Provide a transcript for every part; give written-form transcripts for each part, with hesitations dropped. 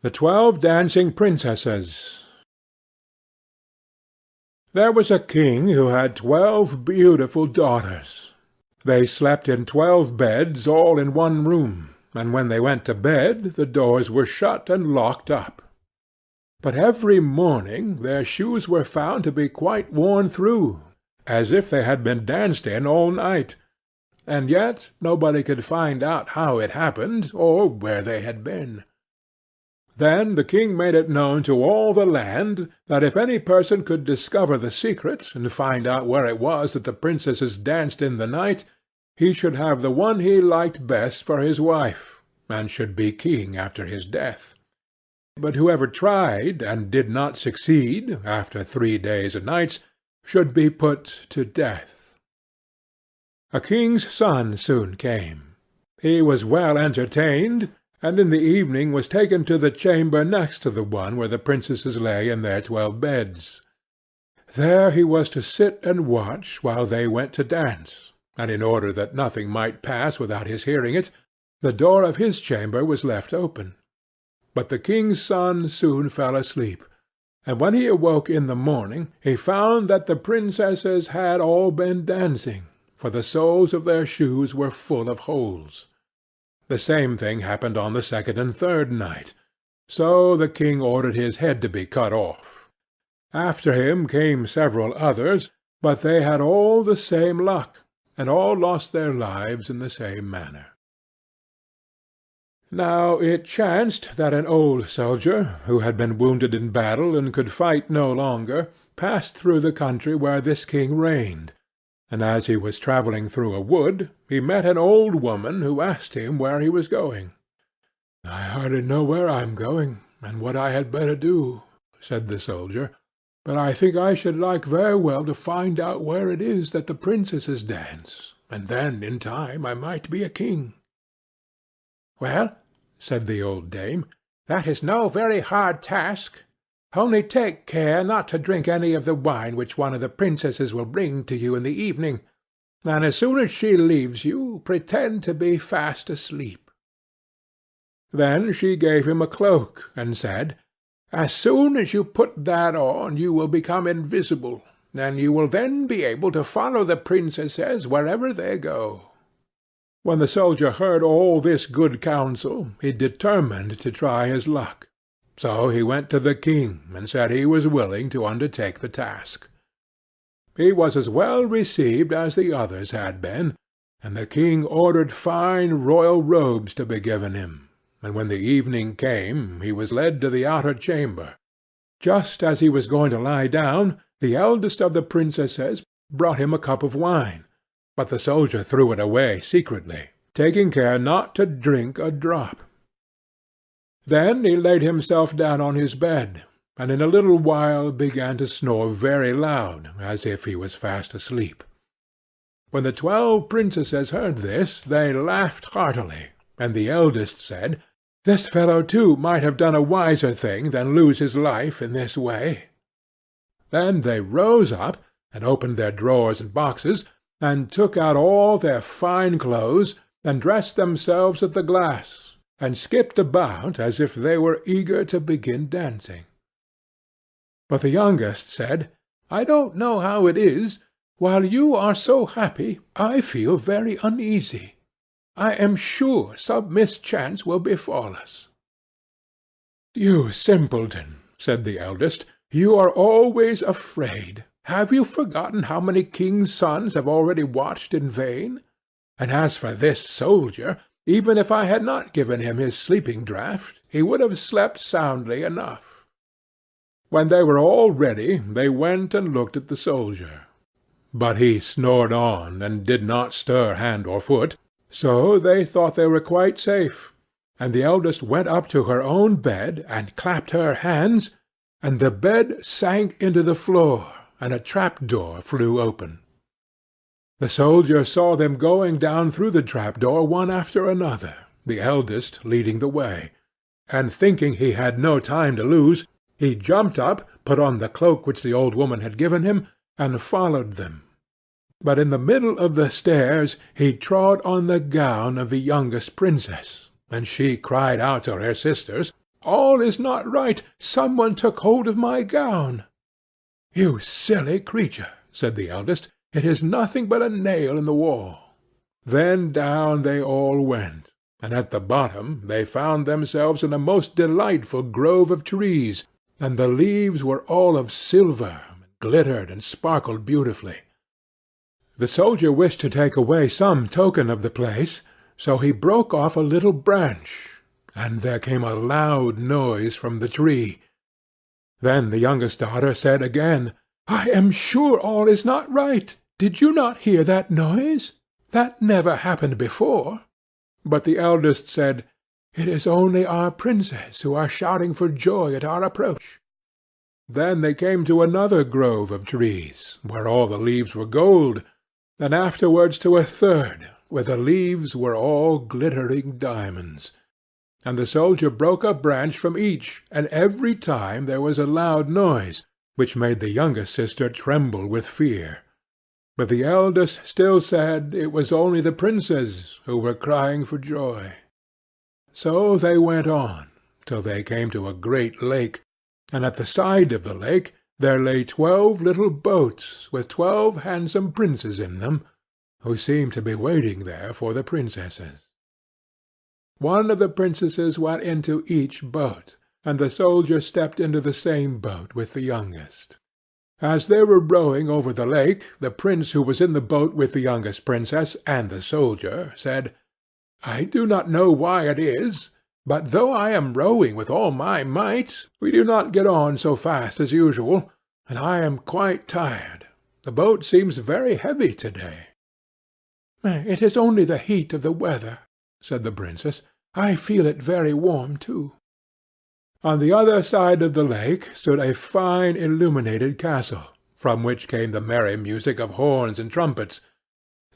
The 12 Dancing Princesses. There was a king who had 12 beautiful daughters. They slept in 12 beds all in one room, and when they went to bed the doors were shut and locked up. But every morning their shoes were found to be quite worn through, as if they had been danced in all night, and yet nobody could find out how it happened, or where they had been. Then the king made it known to all the land that if any person could discover the secret, and find out where it was that the princesses danced in the night, he should have the one he liked best for his wife, and should be king after his death. But whoever tried, and did not succeed, after 3 days and nights, should be put to death. A king's son soon came. He was well entertained, and in the evening was taken to the chamber next to the one where the princesses lay in their 12 beds. There he was to sit and watch while they went to dance, and in order that nothing might pass without his hearing it, the door of his chamber was left open. But the king's son soon fell asleep, and when he awoke in the morning he found that the princesses had all been dancing, for the soles of their shoes were full of holes. The same thing happened on the 2nd and 3rd night, so the king ordered his head to be cut off. After him came several others, but they had all the same luck, and all lost their lives in the same manner. Now it chanced that an old soldier, who had been wounded in battle and could fight no longer, passed through the country where this king reigned, and as he was travelling through a wood, he met an old woman who asked him where he was going. "I hardly know where I am going, and what I had better do," said the soldier, "but I think I should like very well to find out where it is that the princesses dance, and then in time I might be a king." "Well," said the old dame, "that is no very hard task. Only take care not to drink any of the wine which one of the princesses will bring to you in the evening, and as soon as she leaves you, pretend to be fast asleep." Then she gave him a cloak, and said, "As soon as you put that on you will become invisible, and you will then be able to follow the princesses wherever they go." When the soldier heard all this good counsel, he determined to try his luck. So he went to the king, and said he was willing to undertake the task. He was as well received as the others had been, and the king ordered fine royal robes to be given him, and when the evening came he was led to the outer chamber. Just as he was going to lie down, the eldest of the princesses brought him a cup of wine, but the soldier threw it away secretly, taking care not to drink a drop. Then he laid himself down on his bed, and in a little while began to snore very loud, as if he was fast asleep. When the 12 princesses heard this, they laughed heartily, and the eldest said, "This fellow too might have done a wiser thing than lose his life in this way." Then they rose up, and opened their drawers and boxes, and took out all their fine clothes, and dressed themselves at the glass, and skipped about as if they were eager to begin dancing. But the youngest said, "I don't know how it is, while you are so happy, I feel very uneasy. I am sure some mischance will befall us." "You simpleton," said the eldest, "you are always afraid. Have you forgotten how many kings' sons have already watched in vain? And as for this soldier, even if I had not given him his sleeping draught, he would have slept soundly enough." When they were all ready, they went and looked at the soldier. But he snored on, and did not stir hand or foot, so they thought they were quite safe, and the eldest went up to her own bed, and clapped her hands, and the bed sank into the floor, and a trap-door flew open. The soldier saw them going down through the trap-door one after another, the eldest leading the way, and thinking he had no time to lose, he jumped up, put on the cloak which the old woman had given him, and followed them. But in the middle of the stairs he trod on the gown of the youngest princess, and she cried out to her sisters, all is not right. Some one took hold of my gown." "You silly creature," said the eldest, "it is nothing but a nail in the wall." Then down they all went, and at the bottom they found themselves in a most delightful grove of trees, and the leaves were all of silver, and glittered and sparkled beautifully. The soldier wished to take away some token of the place, so he broke off a little branch, and there came a loud noise from the tree. Then the youngest daughter said again, "I am sure all is not right. Did you not hear that noise? That never happened before." But the eldest said, "It is only our princess who are shouting for joy at our approach." Then they came to another grove of trees, where all the leaves were gold, and afterwards to a third, where the leaves were all glittering diamonds. And the soldier broke a branch from each, and every time there was a loud noise, which made the youngest sister tremble with fear. But the eldest still said it was only the princes who were crying for joy. So they went on, till they came to a great lake, and at the side of the lake there lay 12 little boats with 12 handsome princes in them, who seemed to be waiting there for the princesses. One of the princesses went into each boat, and the soldier stepped into the same boat with the youngest. As they were rowing over the lake, the prince who was in the boat with the youngest princess and the soldier said, "I do not know why it is, but though I am rowing with all my might, we do not get on so fast as usual, and I am quite tired. The boat seems very heavy to-day." "It is only the heat of the weather," said the princess. "I feel it very warm too." On the other side of the lake stood a fine illuminated castle, from which came the merry music of horns and trumpets.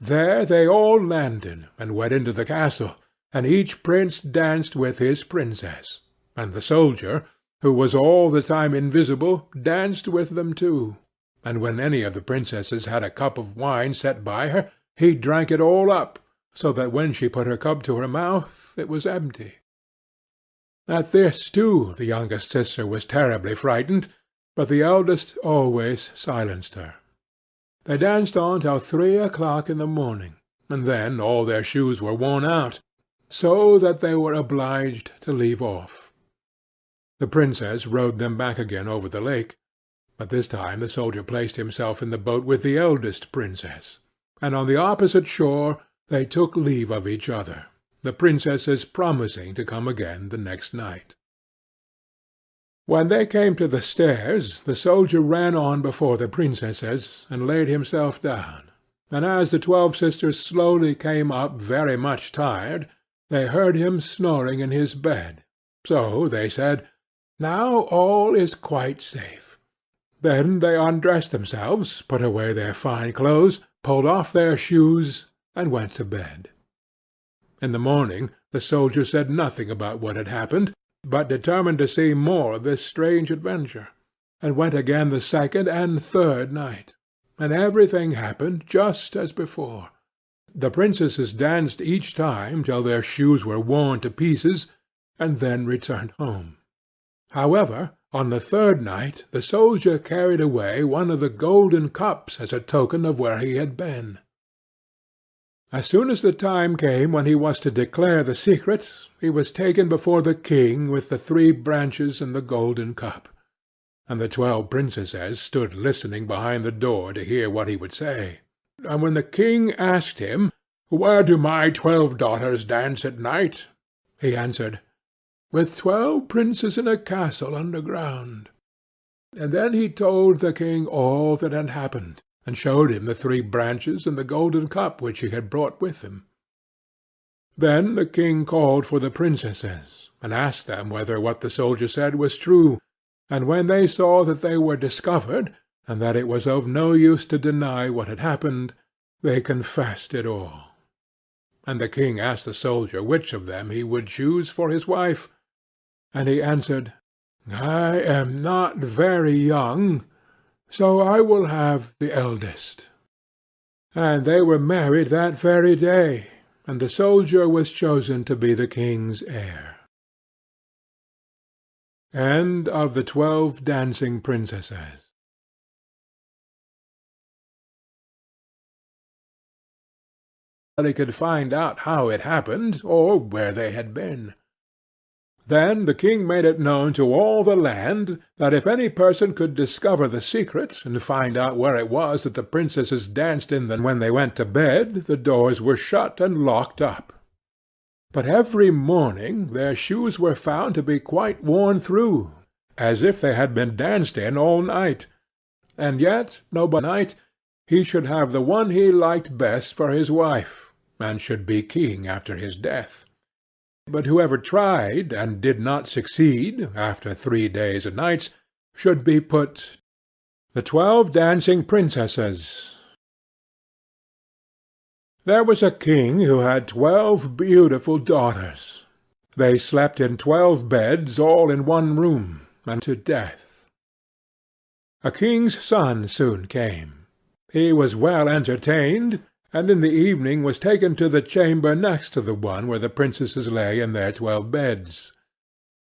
There they all landed, and went into the castle, and each prince danced with his princess, and the soldier, who was all the time invisible, danced with them too, and when any of the princesses had a cup of wine set by her, he drank it all up, so that when she put her cup to her mouth it was empty. At this, too, the youngest sister was terribly frightened, but the eldest always silenced her. They danced on till 3 o'clock in the morning, and then all their shoes were worn out, so that they were obliged to leave off. The princess rowed them back again over the lake, but this time the soldier placed himself in the boat with the eldest princess, and on the opposite shore they took leave of each other, the princesses promising to come again the next night. When they came to the stairs, the soldier ran on before the princesses, and laid himself down, and as the 12 sisters slowly came up very much tired, they heard him snoring in his bed. So they said, "Now all is quite safe." Then they undressed themselves, put away their fine clothes, pulled off their shoes, and went to bed. In the morning the soldier said nothing about what had happened, but determined to see more of this strange adventure, and went again the second and third night, and everything happened just as before. The princesses danced each time till their shoes were worn to pieces, and then returned home. However, on the third night the soldier carried away one of the golden cups as a token of where he had been. As soon as the time came when he was to declare the secret, he was taken before the king with the 3 branches and the golden cup, and the 12 princesses stood listening behind the door to hear what he would say. And when the king asked him, "Where do my 12 daughters dance at night?" he answered, "With 12 princes in a castle underground." And then he told the king all that had happened, and showed him the 3 branches and the golden cup which he had brought with him. Then the king called for the princesses, and asked them whether what the soldier said was true, and when they saw that they were discovered, and that it was of no use to deny what had happened, they confessed it all. And the king asked the soldier which of them he would choose for his wife, and he answered, "I am not very young, so I will have the eldest." And they were married that very day, and the soldier was chosen to be the king's heir. End of the 12 Dancing Princesses. Nobody could find out how it happened, or where they had been. Then the king made it known to all the land that if any person could discover the secret, and find out where it was that the princesses danced in when they went to bed, the doors were shut and locked up. But every morning their shoes were found to be quite worn through, as if they had been danced in all night, and yet nobody night he should have the one he liked best for his wife, and should be king after his death. But whoever tried, and did not succeed, after 3 days and nights, should be put. The 12 Dancing Princesses. There was a king who had 12 beautiful daughters. They slept in 12 beds, all in one room, and to death. A king's son soon came. He was well entertained, and in the evening was taken to the chamber next to the one where the princesses lay in their 12 beds.